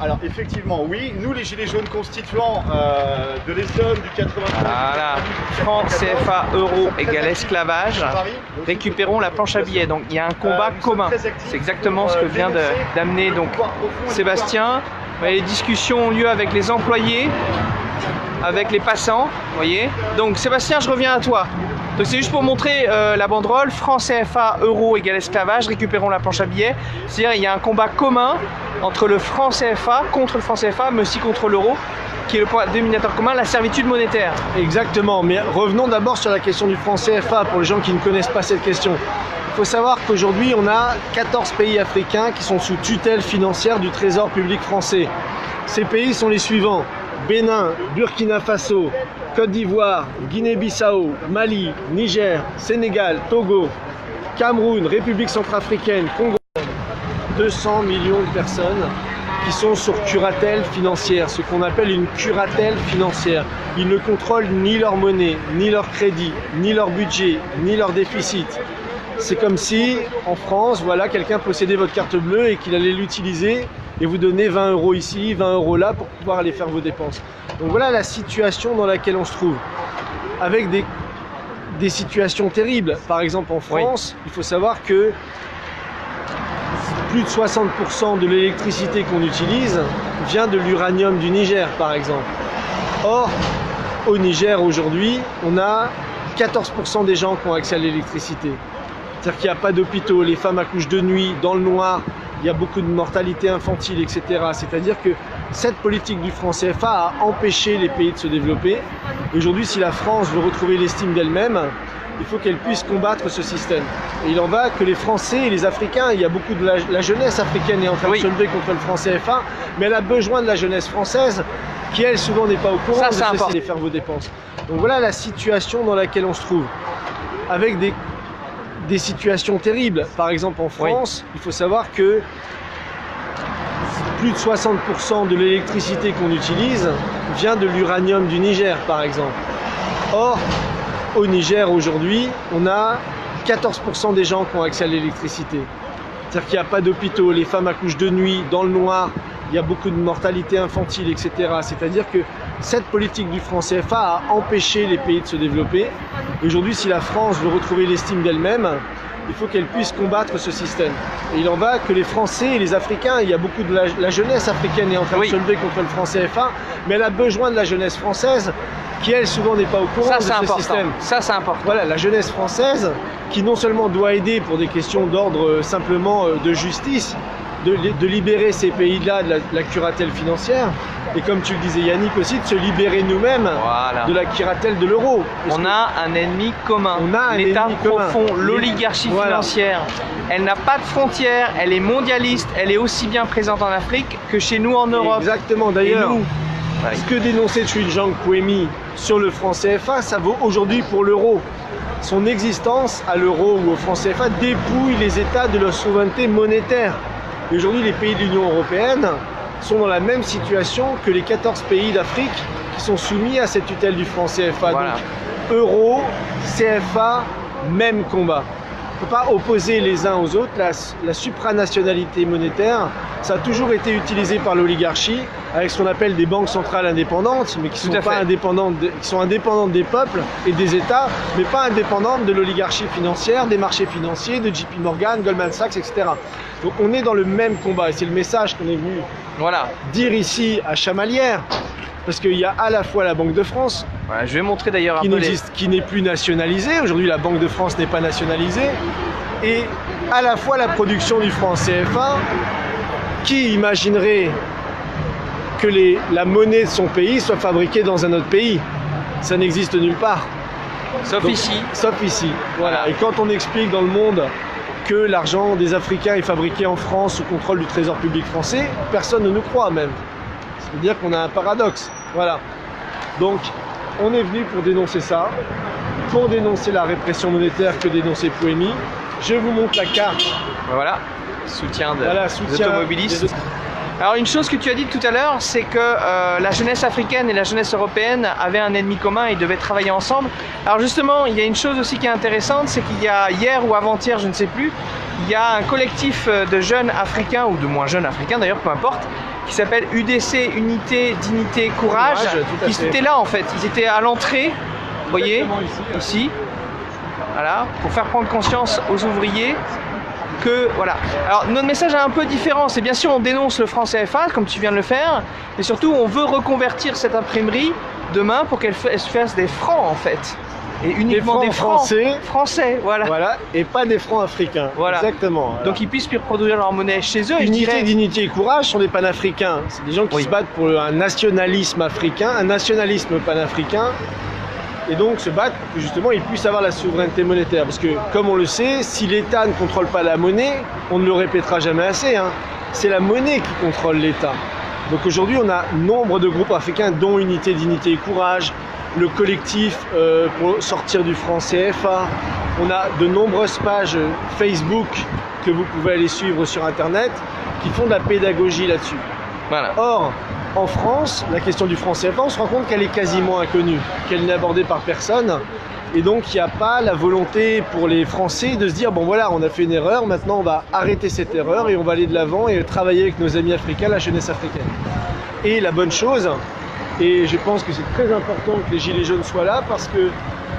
Alors effectivement, oui, nous les Gilets jaunes constituants de l'Essonne, du 93... Voilà, franc CFA euro égale esclavage, récupérons la planche à billets. Donc il y a un combat commun. C'est exactement ce que vient d'amener donc Sébastien. Les discussions ont lieu avec les employés, avec les passants, vous voyez. Donc Sébastien, je reviens à toi. Donc c'est juste pour montrer la banderole, franc CFA euro égale esclavage, récupérons la planche à billets. C'est-à-dire il y a un combat commun entre le franc CFA, contre le franc CFA, mais aussi contre l'euro, qui est le point dénominateur commun, la servitude monétaire. Exactement, mais revenons d'abord sur la question du franc CFA, pour les gens qui ne connaissent pas cette question. Il faut savoir qu'aujourd'hui, on a 14 pays africains qui sont sous tutelle financière du Trésor public français. Ces pays sont les suivants: Bénin, Burkina Faso, Côte d'Ivoire, Guinée-Bissau, Mali, Niger, Sénégal, Togo, Cameroun, République centrafricaine, Congo. 200 millions de personnes qui sont sur curatelle financière, ce qu'on appelle une curatelle financière. Ils ne contrôlent ni leur monnaie, ni leur crédit, ni leur budget, ni leur déficit. C'est comme si, en France, voilà, quelqu'un possédait votre carte bleue et qu'il allait l'utiliser et vous donner 20 € ici, 20 € là pour pouvoir aller faire vos dépenses. Donc voilà la situation dans laquelle on se trouve, avec des situations terribles. Par exemple en France, il faut savoir que plus de 60% de l'électricité qu'on utilise vient de l'uranium du Niger, par exemple. Or, au Niger aujourd'hui, on a 14% des gens qui ont accès à l'électricité. C'est-à-dire qu'il n'y a pas d'hôpitaux, les femmes accouchent de nuit, dans le noir, il y a beaucoup de mortalité infantile, etc. C'est-à-dire que cette politique du franc CFA a empêché les pays de se développer. Aujourd'hui, si la France veut retrouver l'estime d'elle-même, il faut qu'elle puisse combattre ce système. Et il en va que les Français et les Africains, il y a beaucoup de la jeunesse africaine est en train de se lever contre le franc CFA, mais elle a besoin de la jeunesse française qui, elle, souvent n'est pas au courant de cesser de faire vos dépenses. Donc voilà la situation dans laquelle on se trouve, avec des situations terribles. Par exemple en France, il faut savoir que plus de 60% de l'électricité qu'on utilise vient de l'uranium du Niger, par exemple. Or, au Niger aujourd'hui, on a 14% des gens qui ont accès à l'électricité. C'est-à-dire qu'il n'y a pas d'hôpitaux, les femmes accouchent de nuit, dans le noir, il y a beaucoup de mortalité infantile, etc. C'est-à-dire que cette politique du franc CFA a empêché les pays de se développer. Aujourd'hui, si la France veut retrouver l'estime d'elle-même, il faut qu'elle puisse combattre ce système. Et il en va que les Français et les Africains, il y a beaucoup de la jeunesse africaine est en train de se lever contre le franc CFA, mais elle a besoin de la jeunesse française qui, elle, souvent n'est pas au courant de ce système. Ça, c'est important. Voilà, la jeunesse française qui non seulement doit aider pour des questions d'ordre simplement de justice, de libérer ces pays-là de la curatelle financière, et comme tu le disais Yannick aussi, de se libérer nous-mêmes de la curatelle de l'euro. On a un ennemi commun, l'État profond, l'oligarchie financière. Elle n'a pas de frontières, elle est mondialiste, elle est aussi bien présente en Afrique que chez nous en Europe. Exactement, d'ailleurs, ce que dénonçait Tshilhang Pouemi sur le franc CFA, ça vaut aujourd'hui pour l'euro. Son existence à l'euro ou au franc CFA dépouille les États de leur souveraineté monétaire. Et aujourd'hui, les pays de l'Union européenne sont dans la même situation que les 14 pays d'Afrique qui sont soumis à cette tutelle du franc CFA. Donc, euro, CFA, même combat. On ne peut pas opposer les uns aux autres. La supranationalité monétaire, ça a toujours été utilisé par l'oligarchie avec ce qu'on appelle des banques centrales indépendantes, mais qui sont pas indépendantes, qui sont indépendantes des peuples et des États, mais pas indépendantes de l'oligarchie financière, des marchés financiers, de JP Morgan, Goldman Sachs, etc. Donc on est dans le même combat et c'est le message qu'on est venu dire ici à Chamalières. Parce qu'il y a à la fois la Banque de France, je vais montrer d'ailleurs qui n'est plus nationalisée. Aujourd'hui, la Banque de France n'est pas nationalisée. Et à la fois la production du franc CFA, qui imaginerait que la monnaie de son pays soit fabriquée dans un autre pays. Ça n'existe nulle part. Sauf ici. Sauf ici. Voilà. Et quand on explique dans le monde que l'argent des Africains est fabriqué en France sous contrôle du Trésor public français, personne ne nous croit même. C'est-à-dire qu'on a un paradoxe. Voilà. Donc, on est venu pour dénoncer ça, pour dénoncer la répression monétaire que dénonçait Pouemi. Je vous montre la carte. Voilà, soutien des automobilistes. Alors une chose que tu as dit tout à l'heure, c'est que la jeunesse africaine et la jeunesse européenne avaient un ennemi commun et devaient travailler ensemble. Alors justement, il y a une chose aussi qui est intéressante, c'est qu'il y a hier ou avant-hier, je ne sais plus, il y a un collectif de jeunes africains, ou de moins jeunes africains d'ailleurs, peu importe, qui s'appelle UDC, Unité, Dignité, Courage, qui étaient là en fait, ils étaient à l'entrée, vous voyez, ici, voilà, pour faire prendre conscience aux ouvriers que, voilà. Alors notre message est un peu différent, c'est bien sûr on dénonce le franc CFA, comme tu viens de le faire, mais surtout on veut reconvertir cette imprimerie demain pour qu'elle fasse des francs en fait. Et uniquement des francs français, voilà. Voilà, et pas des francs africains. Voilà. Exactement. Voilà. Donc ils puissent reproduire leur monnaie chez eux. Unité, dignité et courage sont des panafricains. C'est des gens qui se battent pour un nationalisme africain, un nationalisme panafricain. Et donc se battent pour que justement ils puissent avoir la souveraineté monétaire. Parce que comme on le sait, si l'État ne contrôle pas la monnaie, on ne le répétera jamais assez, hein, c'est la monnaie qui contrôle l'État. Donc aujourd'hui on a nombre de groupes africains dont Unité, dignité et courage, le collectif pour sortir du franc CFA. On a de nombreuses pages Facebook que vous pouvez aller suivre sur internet qui font de la pédagogie là-dessus. Voilà. Or, en France, la question du franc CFA, on se rend compte qu'elle est quasiment inconnue, qu'elle n'est abordée par personne. Et donc, il n'y a pas la volonté pour les Français de se dire, bon voilà, on a fait une erreur, maintenant on va arrêter cette erreur et on va aller de l'avant et travailler avec nos amis africains, la jeunesse africaine. Et la bonne chose, et je pense que c'est très important que les Gilets jaunes soient là parce que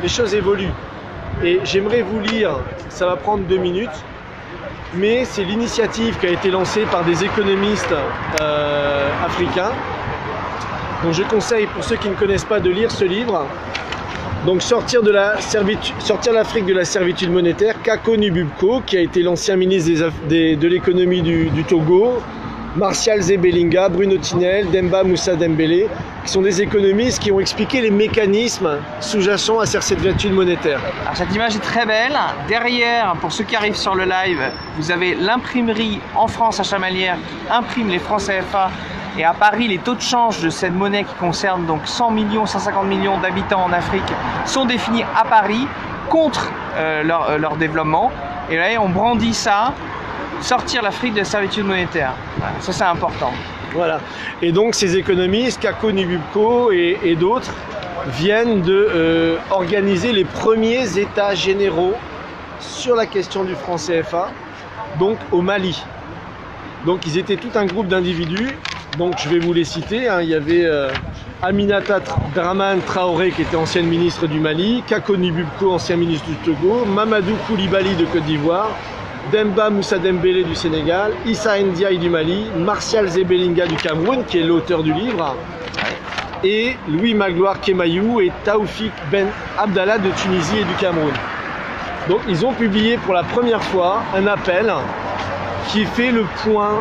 les choses évoluent. Et j'aimerais vous lire, ça va prendre 2 minutes, mais c'est l'initiative qui a été lancée par des économistes africains. Donc je conseille pour ceux qui ne connaissent pas de lire ce livre. Donc sortir l'Afrique de la servitude monétaire, Kako Nububko, qui a été l'ancien ministre de l'économie du Togo, Martial Zebelinga, Bruno Tinel, Demba Moussa Dembélé, qui sont des économistes qui ont expliqué les mécanismes sous-jacents à cette servitude monétaire. Alors cette image est très belle. Derrière, pour ceux qui arrivent sur le live, vous avez l'imprimerie en France à Chamalières qui imprime les francs CFA. Et à Paris, les taux de change de cette monnaie qui concerne donc 100 millions, 150 millions d'habitants en Afrique sont définis à Paris contre leur développement. Et là, on brandit ça. Sortir l'Afrique de la servitude monétaire. Voilà, ça c'est important. Voilà. Et donc ces économistes, Kako Nububko et d'autres, viennent de organiser les premiers états généraux sur la question du franc CFA, donc au Mali. Donc ils étaient tout un groupe d'individus, donc je vais vous les citer, hein. Il y avait Aminata Dramane Traoré qui était ancienne ministre du Mali, Kako Nububko, ancien ministre du Togo, Mamadou Koulibaly de Côte d'Ivoire, Demba Moussa Dembélé du Sénégal, Issa Ndiaye du Mali, Martial Zebelinga du Cameroun, qui est l'auteur du livre, et Louis Magloire Kemayou et Taoufik Ben Abdallah de Tunisie et du Cameroun. Donc ils ont publié pour la première fois un appel qui fait le point